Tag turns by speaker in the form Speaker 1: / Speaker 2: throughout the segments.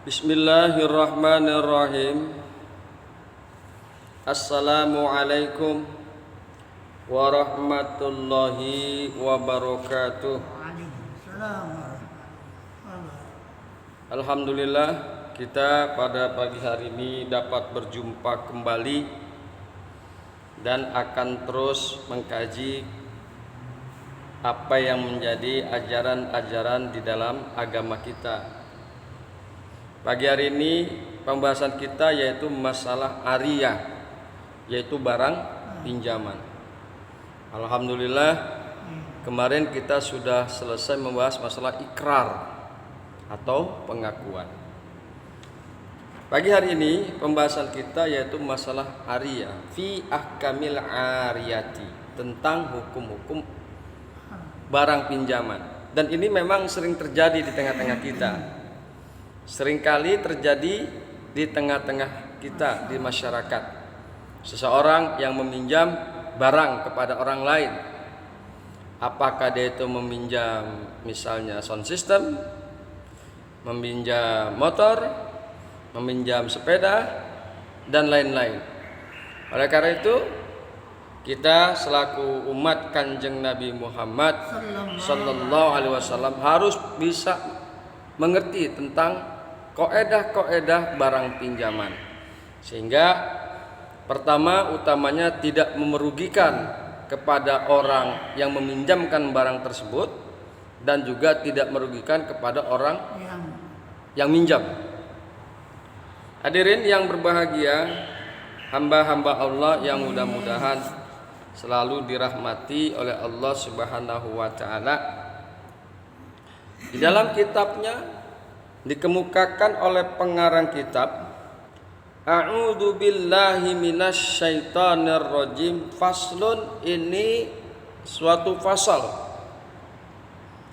Speaker 1: Bismillahirrahmanirrahim. Assalamualaikum warahmatullahi wabarakatuh. Alhamdulillah, kita pada pagi hari ini dapat berjumpa kembali dan akan terus mengkaji apa yang menjadi ajaran-ajaran di dalam agama kita. Pagi hari ini pembahasan kita yaitu masalah ariyah, yaitu barang pinjaman. Alhamdulillah, kemarin kita sudah selesai membahas masalah ikrar atau pengakuan. Pagi hari ini pembahasan kita yaitu masalah ariyah, fi ahkamil ariyati, tentang hukum-hukum barang pinjaman. Dan ini memang sering terjadi di tengah-tengah kita. Seringkali terjadi di tengah-tengah kita, di masyarakat. Seseorang yang meminjam barang kepada orang lain, apakah dia itu meminjam misalnya sound system, meminjam motor, meminjam sepeda, dan lain-lain. Oleh karena itu, kita selaku umat Kanjeng Nabi Muhammad sallallahu alaihi wasallam harus bisa mengerti tentang kaedah-kaedah barang pinjaman, sehingga utamanya tidak merugikan kepada orang yang meminjamkan barang tersebut dan juga tidak merugikan kepada orang yang minjam. Hadirin yang berbahagia, hamba-hamba Allah yang mudah-mudahan selalu dirahmati oleh Allah Subhanahu wa taala. Di dalam kitabnya dikemukakan oleh pengarang kitab, A'udzu billahi minasyaitonir rajim, faslun, ini suatu fasal.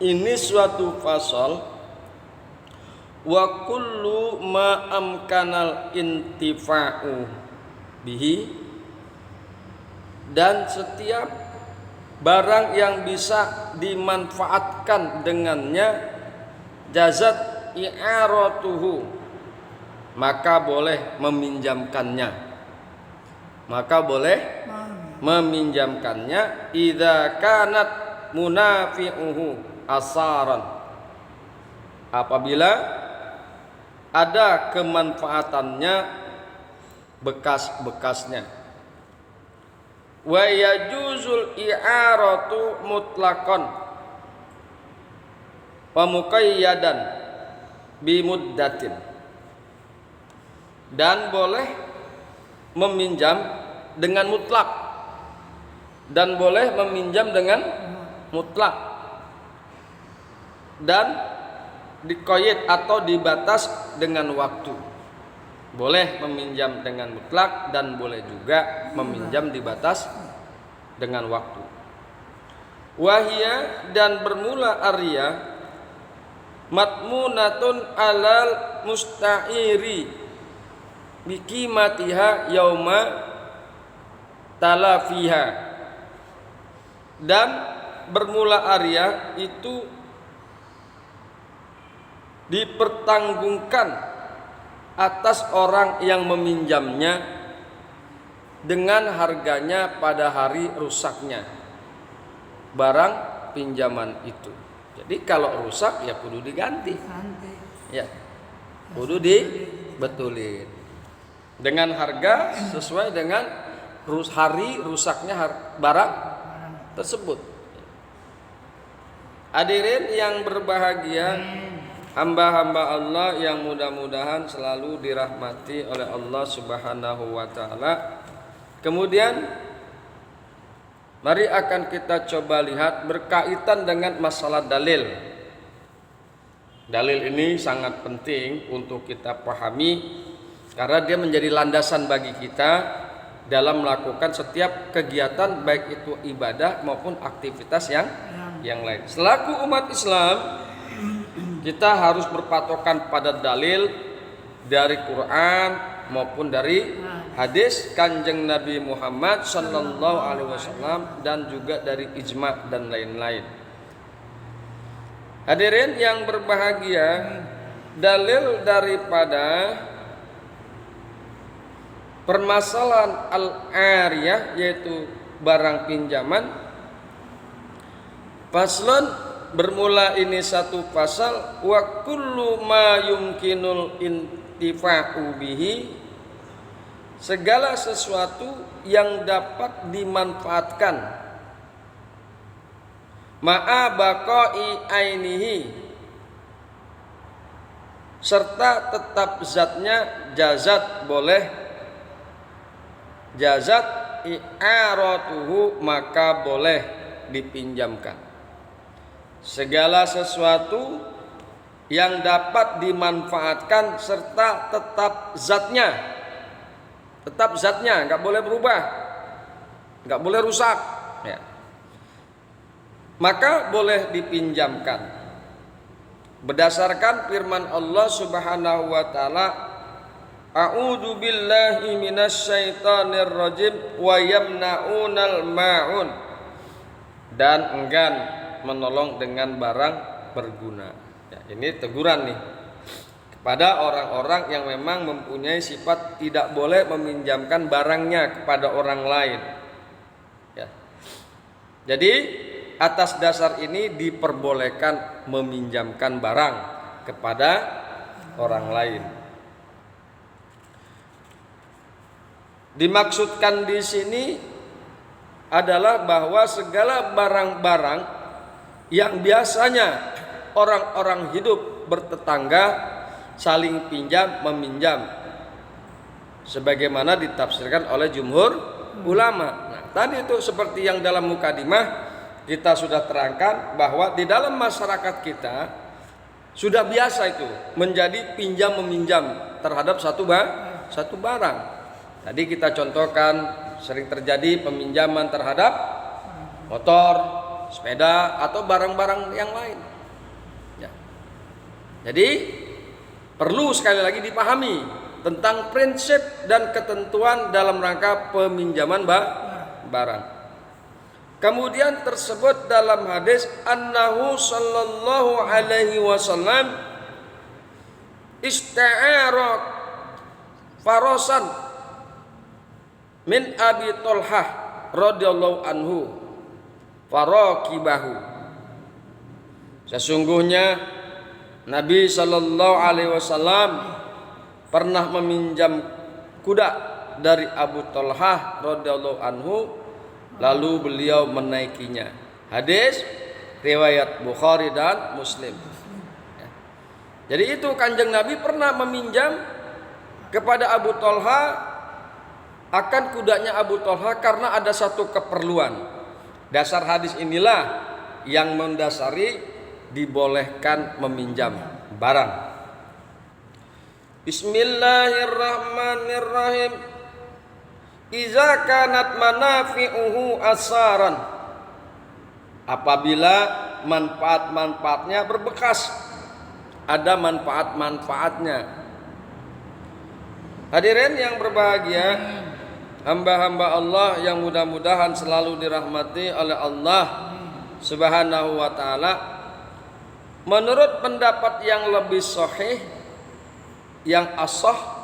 Speaker 1: Ini suatu fasal, wa kullu ma amkanal intifa'u bihi, dan setiap barang yang bisa dimanfaatkan dengannya, jazat i'aratuhu, maka boleh meminjamkannya. Idza kanat munafi'uhu asaran, apabila ada kemanfaatannya bekas-bekasnya. Wa yajuzul i'aratu mutlaqan wa muqayyadan bimuddatin, dan boleh meminjam dengan mutlak, dan boleh meminjam dengan mutlak, dan diqayyid atau dibatas dengan waktu. Boleh meminjam dengan mutlak dan boleh juga meminjam dibatas dengan waktu. Wahia, dan bermula arya, matmunatun alal musta'iri bikimatiha yauma talafiha, dan bermula arya itu dipertanggungkan atas orang yang meminjamnya dengan harganya pada hari rusaknya barang pinjaman itu. Jadi kalau rusak ya kudu diganti, ya kudu dibetulin dengan harga sesuai dengan hari rusaknya barang tersebut. Hadirin yang berbahagia, hamba-hamba Allah yang mudah-mudahan selalu dirahmati oleh Allah Subhanahu wa taala. Kemudian mari akan kita coba lihat berkaitan dengan masalah dalil. Dalil ini sangat penting untuk kita pahami karena dia menjadi landasan bagi kita dalam melakukan setiap kegiatan, baik itu ibadah maupun aktivitas yang lain. Selaku umat Islam, kita harus berpatokan pada dalil dari Quran maupun dari hadis Kanjeng Nabi Muhammad sallallahu alaihi wasallam dan juga dari ijma dan lain-lain. Hadirin yang berbahagia, dalil daripada permasalahan al-ariyah yaitu barang pinjaman. Faslun, bermula ini satu pasal, wa kullu ma yumkinul intifa'u bihi, segala sesuatu yang dapat dimanfaatkan, ma'a baqa'i ainihi, serta tetap zatnya, jazat boleh, jazat i'aratuhu maka boleh dipinjamkan. Segala sesuatu yang dapat dimanfaatkan serta tetap zatnya, nggak boleh berubah, nggak boleh rusak, ya, maka boleh dipinjamkan. Berdasarkan firman Allah Subhanahu wa taala, a'udzu billahi minasyaitonir rajim wa yamna'unal ma'un, dan enggan menolong dengan barang berguna. Ya, ini teguran nih kepada orang-orang yang memang mempunyai sifat tidak boleh meminjamkan barangnya kepada orang lain. Ya. Jadi atas dasar ini diperbolehkan meminjamkan barang kepada orang lain. Dimaksudkan di sini adalah bahwa segala barang-barang yang biasanya orang-orang hidup bertetangga saling pinjam meminjam, sebagaimana ditafsirkan oleh jumhur ulama. Nah, tadi itu seperti yang dalam mukadimah kita sudah terangkan bahwa di dalam masyarakat kita sudah biasa itu menjadi pinjam meminjam terhadap satu barang. Tadi kita contohkan sering terjadi peminjaman terhadap motor, sepeda atau barang-barang yang lain. Ya. Jadi perlu sekali lagi dipahami tentang prinsip dan ketentuan dalam rangka peminjaman barang. Kemudian tersebut dalam hadis annahu sallallahu alaihi wasallam ista'ara farasan min Abi Thalhah radhiyallahu anhu faraqibahu. Sesungguhnya Nabi sallallahu alaihi wasallam pernah meminjam kuda dari Abu Thalhah radhiyallahu anhu, lalu beliau menaikinya. Hadis riwayat Bukhari dan Muslim. Jadi itu Kanjeng Nabi pernah meminjam kepada Abu Thalhah akan kudanya Abu Thalhah karena ada satu keperluan. Dasar hadis inilah yang mendasari dibolehkan meminjam barang. Bismillahirrahmanirrahim. Iza kanat manafi'uhu asaran, apabila manfaat-manfaatnya berbekas, ada manfaat-manfaatnya. Hadirin yang berbahagia, hamba-hamba Allah yang mudah-mudahan selalu dirahmati oleh Allah Subhanahu wa taala, menurut pendapat yang lebih sahih, yang ashah,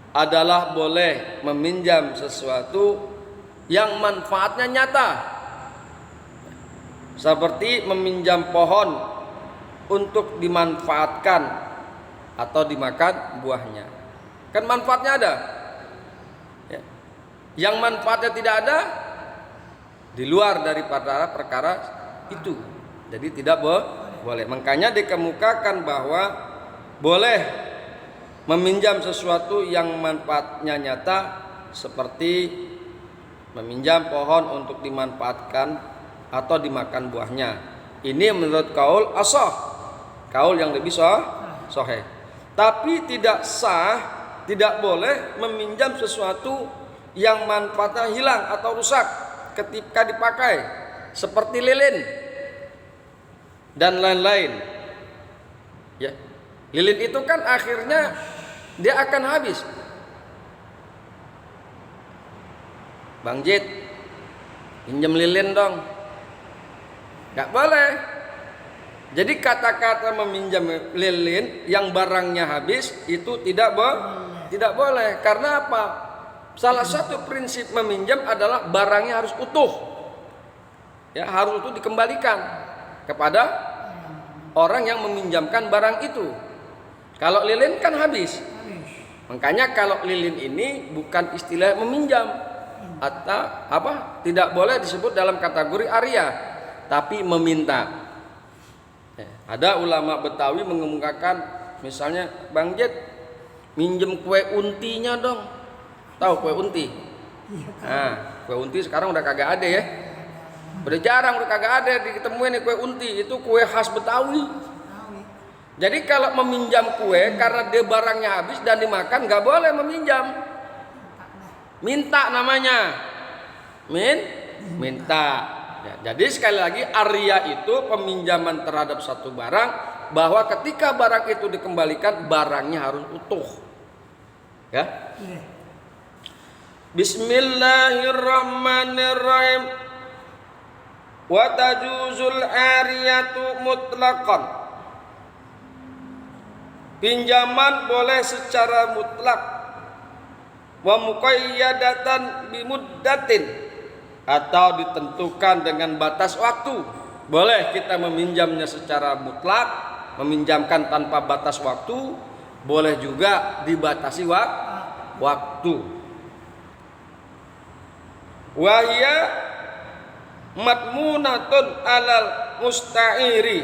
Speaker 1: adalah boleh meminjam sesuatu yang manfaatnya nyata, seperti meminjam pohon untuk dimanfaatkan atau dimakan buahnya. Kan manfaatnya ada. Ya. Yang manfaatnya tidak ada di luar daripada perkara itu, jadi tidak boleh. Makanya dikemukakan bahwa boleh meminjam sesuatu yang manfaatnya nyata, seperti meminjam pohon untuk dimanfaatkan atau dimakan buahnya. Ini menurut kaul ashah, kaul yang lebih sahih. Tapi tidak sah, tidak boleh meminjam sesuatu yang manfaatnya hilang atau rusak ketika dipakai, seperti lilin dan lain-lain. Ya, lilin itu kan akhirnya dia akan habis. Bang Jit, pinjam lilin dong. Gak boleh. Jadi kata-kata meminjam lilin yang barangnya habis itu tidak boleh. Karena apa? Salah satu prinsip meminjam adalah barangnya harus utuh. Ya, harus utuh dikembalikan kepada orang yang meminjamkan barang itu. Kalau lilin kan habis. Makanya kalau lilin ini bukan istilah meminjam atau apa? Tidak boleh disebut dalam kategori arya, tapi meminta. Ada ulama Betawi mengemukakan, misalnya Bang Jet minjem kue untinya dong. Tahu kue unti? Nah, kue unti sekarang udah kagak ada ya. Udah jarang, udah kagak ada ditemuin nih kue unti. Itu kue khas Betawi. Jadi kalau meminjam kue karena dia barangnya habis dan dimakan, nggak boleh meminjam. Minta namanya. Minta. Ya, jadi sekali lagi arya itu peminjaman terhadap satu barang, bahwa ketika barang itu dikembalikan barangnya harus utuh. Ya. Bismillahirrahmanirrahim. Wa tajuzul ariyatu mutlaqan. Pinjaman boleh secara mutlak. Wa muqayyadatan bimuddatin, atau ditentukan dengan batas waktu. Boleh kita meminjamnya secara mutlak, meminjamkan tanpa batas waktu. Boleh juga dibatasi waktu. Wahya matmunatun alal musta'iri,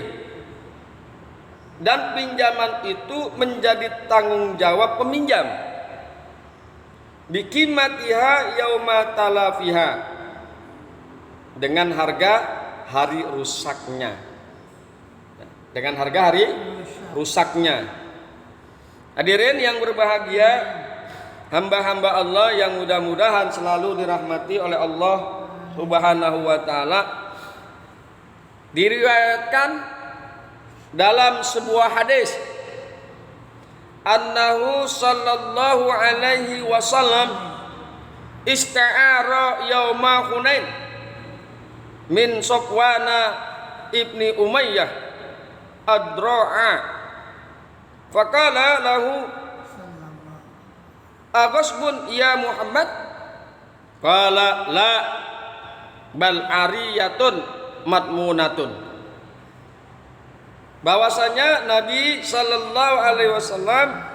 Speaker 1: dan pinjaman itu menjadi tanggung jawab peminjam. Bikimatiha yauma talafiha, dengan harga hari rusaknya. Dengan harga hari rusaknya. Hadirin yang berbahagia, hamba-hamba Allah yang mudah-mudahan selalu dirahmati oleh Allah Subhanahu wa taala. Diriwayatkan dalam sebuah hadis, annahu sallallahu alaihi wasallam ista'ara yauma Hunain min Safwana ibni Umayyah ad-Dra'a, faqala lahu aghasbun ya Muhammad, qala la bal ariyatun matmunatun. Bahwasanya Nabi sallallahu alaihi wasallam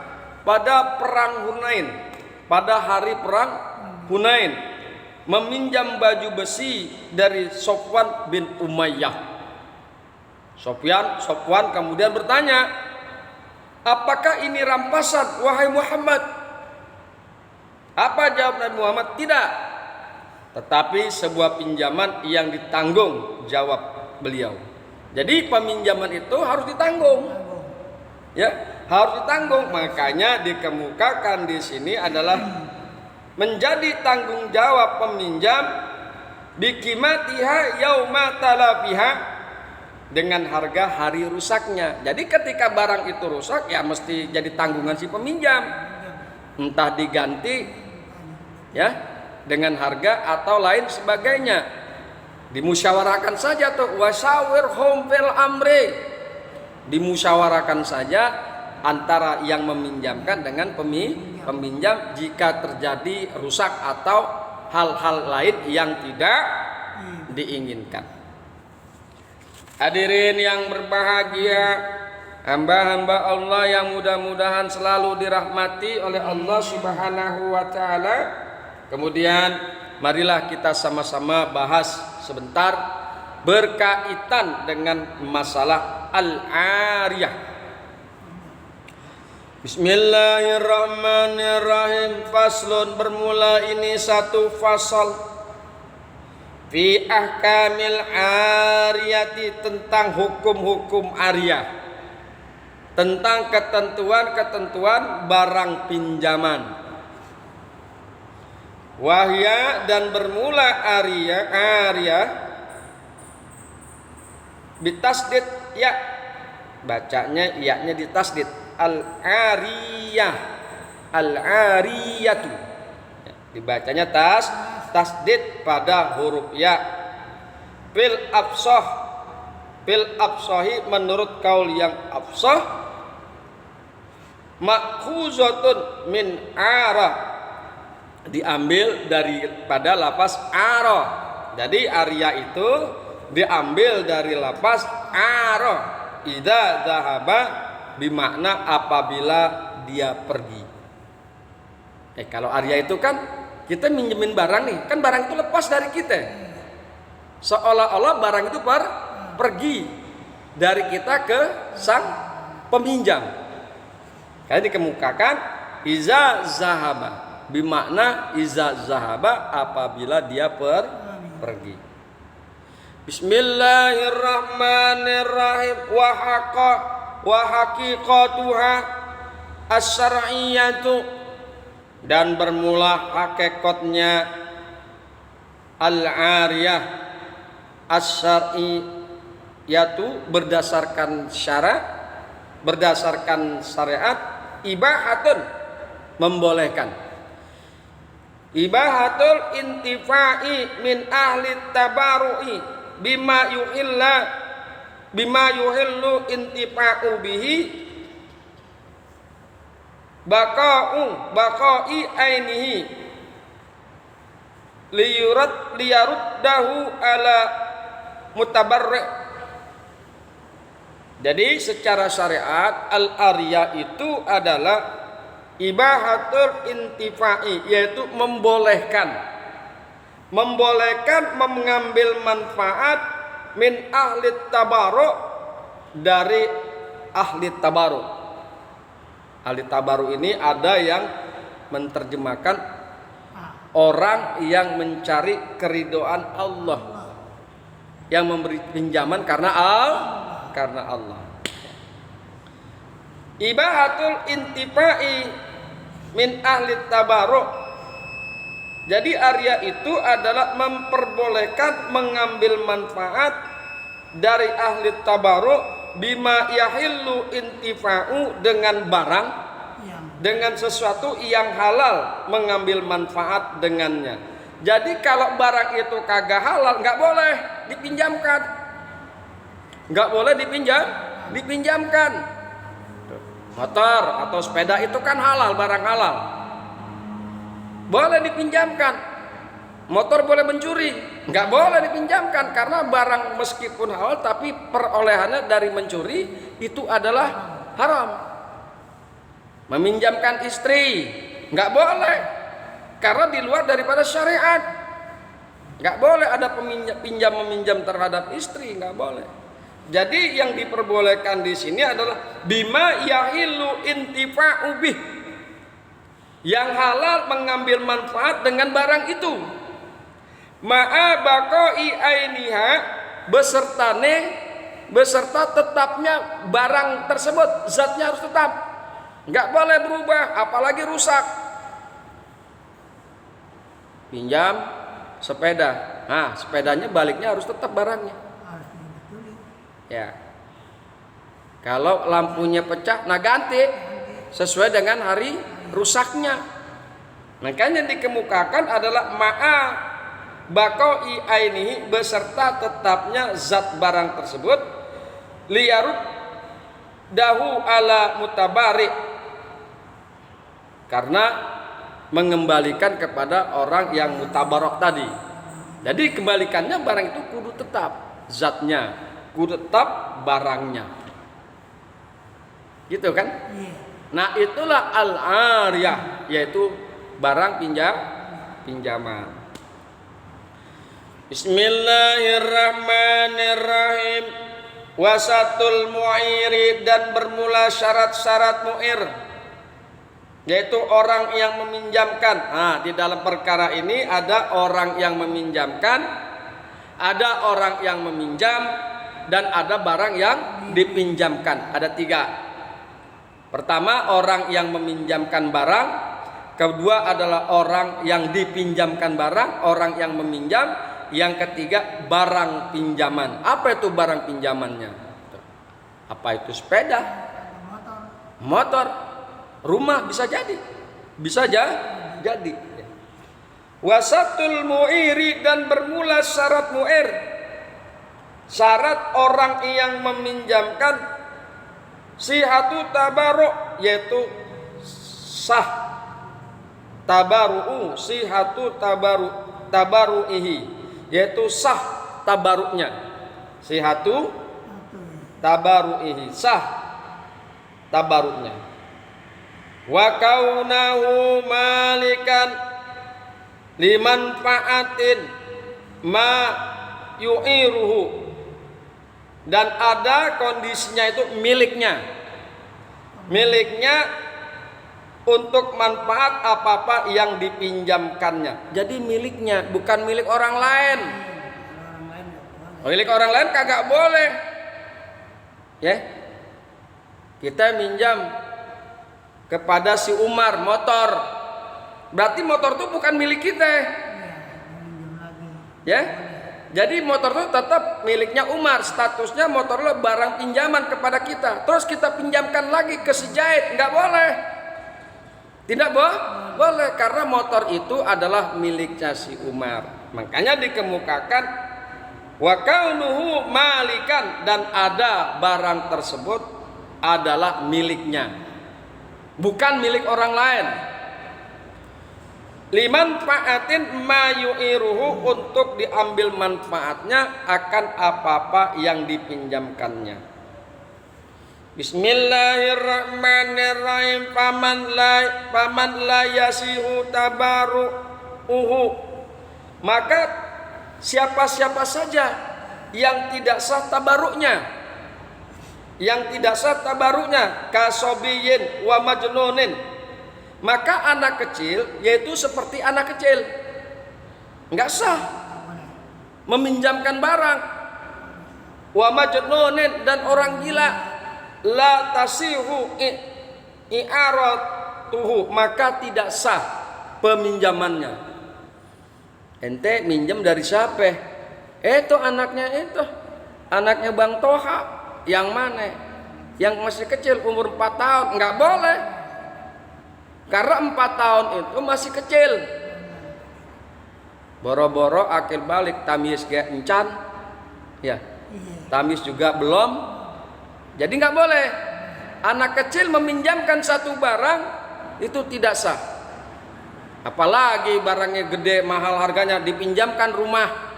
Speaker 1: pada perang Hunain, pada hari perang Hunain, meminjam baju besi dari Safwan bin Umayyah. Safwan kemudian bertanya, apakah ini rampasan wahai Muhammad? Apa jawab Nabi Muhammad? Tidak, tetapi sebuah pinjaman yang ditanggung jawab beliau. Jadi peminjaman itu harus ditanggung. Ya, harus ditanggung. Makanya dikemukakan di sini adalah menjadi tanggung jawab peminjam bikimatiha yauma talafiha, dengan harga hari rusaknya. Jadi ketika barang itu rusak, ya mesti jadi tanggungan si peminjam. Entah diganti ya dengan harga atau lain sebagainya. Dimusyawarahkan saja tuh, wasawirhum fil amri. Dimusyawarahkan saja antara yang meminjamkan dengan peminjam jika terjadi rusak atau hal-hal lain yang tidak diinginkan. Hadirin yang berbahagia, hamba-hamba Allah yang mudah-mudahan selalu dirahmati oleh Allah Subhanahu wa taala. Kemudian marilah kita sama-sama bahas sebentar berkaitan dengan masalah al-ariyah. Bismillahirrahmanirrahim. Faslun, bermula ini satu fasal fi ahkamil ariyati, tentang hukum-hukum ariyah, tentang ketentuan-ketentuan barang pinjaman. Wahya, dan bermula ariyah bitasdid ya, bacanya ya-nya ditasdid, al-ariyah, al-ariyatu, dibacanya tasdid pada huruf ya. Fil afsah, fil afsahi menurut kaul yang afsah, makhuzatun min ara, diambil daripada lafaz ara. Jadi arya itu diambil dari lafaz ara, idza dzahaba, bimakna apabila dia pergi. Kalau arya itu kan kita minjemin barang nih, kan barang itu lepas dari kita, seolah-olah barang itu pergi dari kita ke sang peminjam. Kayak dikemukakan iza zahaba, bimakna iza zahaba apabila dia pergi. Bismillahirrahmanirrahim. Wa haqiqatuha as-syar'iyyatu, dan bermula hakikatnya al-ariyah as-syar'iyyatu berdasarkan syarat, berdasarkan syariat, ibahatun membolehkan, ibahatul intifai min ahli tabaru'i bima yuhillu intifa'u bihi baqa'i ainihi liyaruddahu ala mutabarri'. Jadi secara syariat al-arya itu adalah ibahatul intifai, yaitu membolehkan mengambil manfaat min ahli tabaru, dari ahli tabaru. Ahli tabaru ini ada yang menerjemahkan orang yang mencari keridhaan Allah, yang memberi pinjaman karena Allah. Ibahatul intifai min ahli tabaru. Jadi arya itu adalah memperbolehkan mengambil manfaat dari ahli tabaru bima yahillu intifa'u, dengan barang, dengan sesuatu yang halal mengambil manfaat dengannya. Jadi kalau barang itu kagak halal nggak boleh dipinjamkan, nggak boleh dipinjamkan. Motor atau sepeda itu kan halal, barang halal, boleh dipinjamkan. Motor boleh mencuri, nggak boleh dipinjamkan karena barang meskipun halal tapi perolehannya dari mencuri itu adalah haram. Meminjamkan istri nggak boleh karena di luar daripada syariat. Nggak boleh ada pinjam meminjam terhadap istri, nggak boleh. Jadi yang diperbolehkan di sini adalah bima yahilu intifa'u bih, yang halal mengambil manfaat dengan barang itu. Ma'a baqa'i ainiha, beserta tetapnya barang tersebut, zatnya harus tetap, nggak boleh berubah, apalagi rusak. Pinjam sepeda, nah sepedanya baliknya harus tetap barangnya. Ya, kalau lampunya pecah, nah ganti sesuai dengan hari rusaknya. Makanya dikemukakan adalah ma'a baqa'i ainihi, beserta tetapnya zat barang tersebut, liyarud dahu ala mutabari, karena mengembalikan kepada orang yang mutabarok tadi. Jadi kembalikannya barang itu kudu tetap zatnya, kudu tetap barangnya, gitu kan? Nah itulah al-ariyah, yaitu barang pinjaman. Bismillahirrahmanirrahim. Wasatul mu'iri, dan bermula syarat-syarat mu'ir, yaitu orang yang meminjamkan. Nah, di dalam perkara ini ada orang yang meminjamkan, ada orang yang meminjam, dan ada barang yang dipinjamkan. Ada 3. Pertama, orang yang meminjamkan barang. Kedua adalah orang yang dipinjamkan barang, orang yang meminjam. Yang ketiga, barang pinjaman. Apa itu barang pinjamannya? Apa itu sepeda, motor, rumah, bisa jadi. Wasatul mu'iri, dan bermula syarat mu'ir. Syarat orang yang meminjamkan sihatu tabaruk, yaitu sah tabaru'u, sihatu tabaru'ihi, yaitu sah tabaruknya. Sihatu tabaru'ihi, sah tabaruknya. Wa kaunahu malikan limanfaatin ma yu'iruhu, dan ada kondisinya itu miliknya untuk manfaat apa-apa yang dipinjamkannya. Jadi miliknya, bukan milik orang lain. Milik orang lain kagak boleh. Ya, kita minjam kepada si Umar motor, berarti motor itu bukan milik kita. Ya, jadi motor itu tetap miliknya Umar, statusnya motor itu barang pinjaman kepada kita. Terus kita pinjamkan lagi ke si Zaid, nggak boleh. Tidak boleh, karena motor itu adalah miliknya si Umar. Makanya dikemukakan wa kaunuhu malikan, dan ada barang tersebut adalah miliknya, bukan milik orang lain. Limanfaatin ma yu'iruhu, untuk diambil manfaatnya akan apa-apa yang dipinjamkannya. Bismillahirrahmanirrahim. Paman la yasihu tabaru'uhu, maka siapa-siapa saja yang tidak sah tabaruknya, kasobiyin wa majnunin, maka anak kecil, yaitu seperti anak kecil, nggak sah meminjamkan barang. Wa majnunin, dan orang gila, la tasihu i'aratuhu, maka tidak sah peminjamannya. Ente minjem dari siapa? Itu anaknya Bang Toha. Yang mana? Yang masih kecil, umur 4 tahun, nggak boleh. Karena 4 tahun itu masih kecil. Boro-boro akil balik, tamis gak encan, ya, tamis juga belum. Jadi nggak boleh. Anak kecil meminjamkan satu barang itu tidak sah. Apalagi barangnya gede, mahal harganya, dipinjamkan rumah.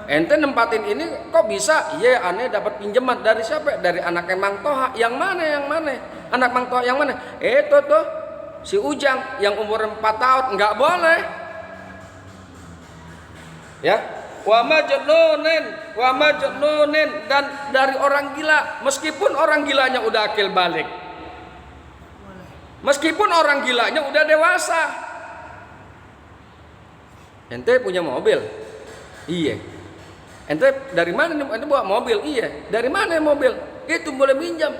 Speaker 1: Ente nempatin ini kok bisa? Iya, aneh dapat pinjaman dari siapa? Dari anaknya Mang Toha. Yang mana? Anak Mang Toha yang mana? Itu tuh si Ujang yang umur 4 tahun, nggak boleh. Ya, wa majnunin, dan dari orang gila, meskipun orang gilanya udah akil balik, meskipun orang gilanya udah dewasa. Ente punya mobil? Iya. Ente dari mana nih? Ente bawa mobil? Iya. Dari mana mobil? Itu boleh minjam.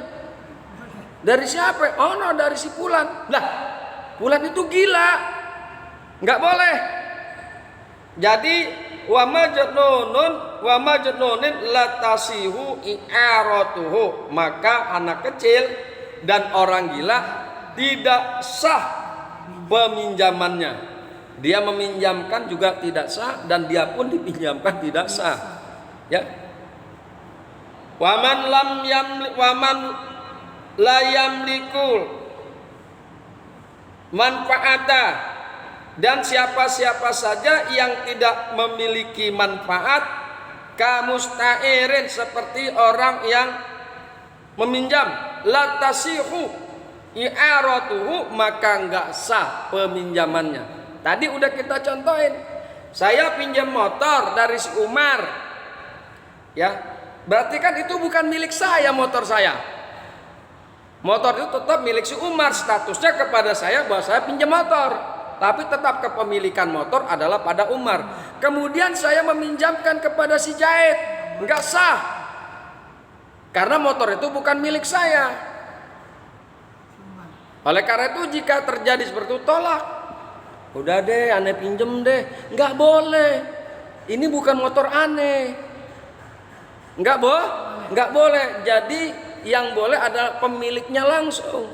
Speaker 1: Dari siapa? Oh no, dari si Pulan. Lah, Pulan itu gila, nggak boleh. Jadi wa majnunin la tasihu i'aratuhu, maka anak kecil dan orang gila tidak sah peminjamannya. Dia meminjamkan juga tidak sah, dan dia pun dipinjamkan tidak sah. Ya. Waman la yamlikul manfaata, dan siapa-siapa saja yang tidak memiliki manfaat, kamustairin, seperti orang yang meminjam, la tasihu i'aratuhu, maka enggak sah peminjamannya. Tadi udah kita contohin. Saya pinjam motor dari si Umar, ya, berarti kan itu bukan milik saya motor saya. Motor itu tetap milik si Umar, statusnya kepada saya bahwa saya pinjam motor, tapi tetap kepemilikan motor adalah pada Umar. Kemudian saya meminjamkan kepada si Zaid, enggak sah, karena motor itu bukan milik saya. Oleh karena itu jika terjadi seperti itu, tolak. Udah deh, aneh pinjem deh. Enggak boleh. Ini bukan motor aneh. Enggak boleh. Jadi yang boleh adalah pemiliknya langsung.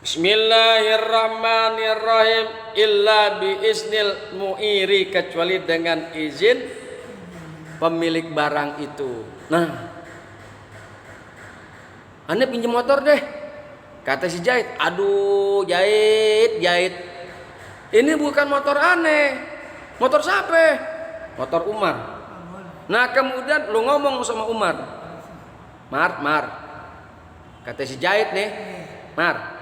Speaker 1: Bismillahirrahmanirrahim. Illa biiznil mu'iri, kecuali dengan izin pemilik barang itu. Nah, Ane pinjam motor deh, kata si Jahit. Aduh, Jahit, ini bukan motor Ane, motor siapa? Motor Umar. Nah kemudian lu ngomong sama Umar, Mar, kata si Jahit nih, Mar,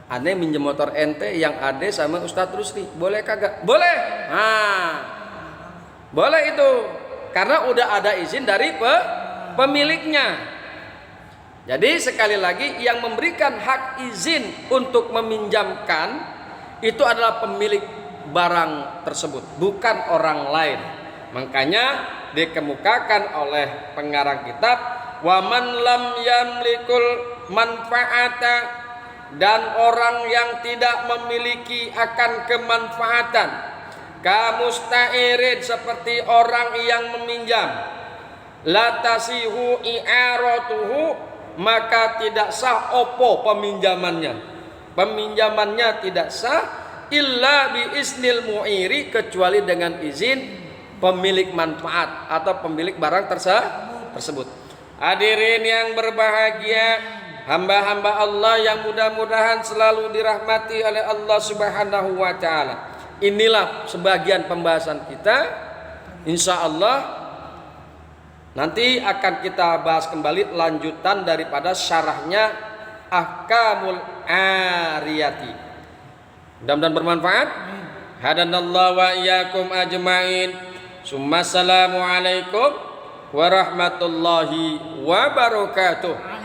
Speaker 1: Ane minjem motor ente yang ade sama Ustadz Rusli, boleh kagak? Boleh. Nah, boleh itu, karena udah ada izin dari pemiliknya. Jadi sekali lagi yang memberikan hak izin untuk meminjamkan itu adalah pemilik barang tersebut, bukan orang lain. Makanya dikemukakan oleh pengarang kitab, wa man lam yamlikul manfaata, dan orang yang tidak memiliki akan kemanfaatan, kamustairin, seperti orang yang meminjam, la tasihu i'aratuhu, maka tidak sah opo peminjamannya tidak sah, illa bi isnil mu'iri, kecuali dengan izin pemilik manfaat atau pemilik barang tersebut. Hadirin yang berbahagia, hamba-hamba Allah yang mudah-mudahan selalu dirahmati oleh Allah Subhanahu wa taala. Inilah sebagian pembahasan kita. Insya Allah nanti akan kita bahas kembali lanjutan daripada syarahnya Ahkamul Ariyati. Mudah-mudahan bermanfaat. Hadanallahu wa iyyakum ajmain. Assalamualaikum warahmatullahi wabarakatuh.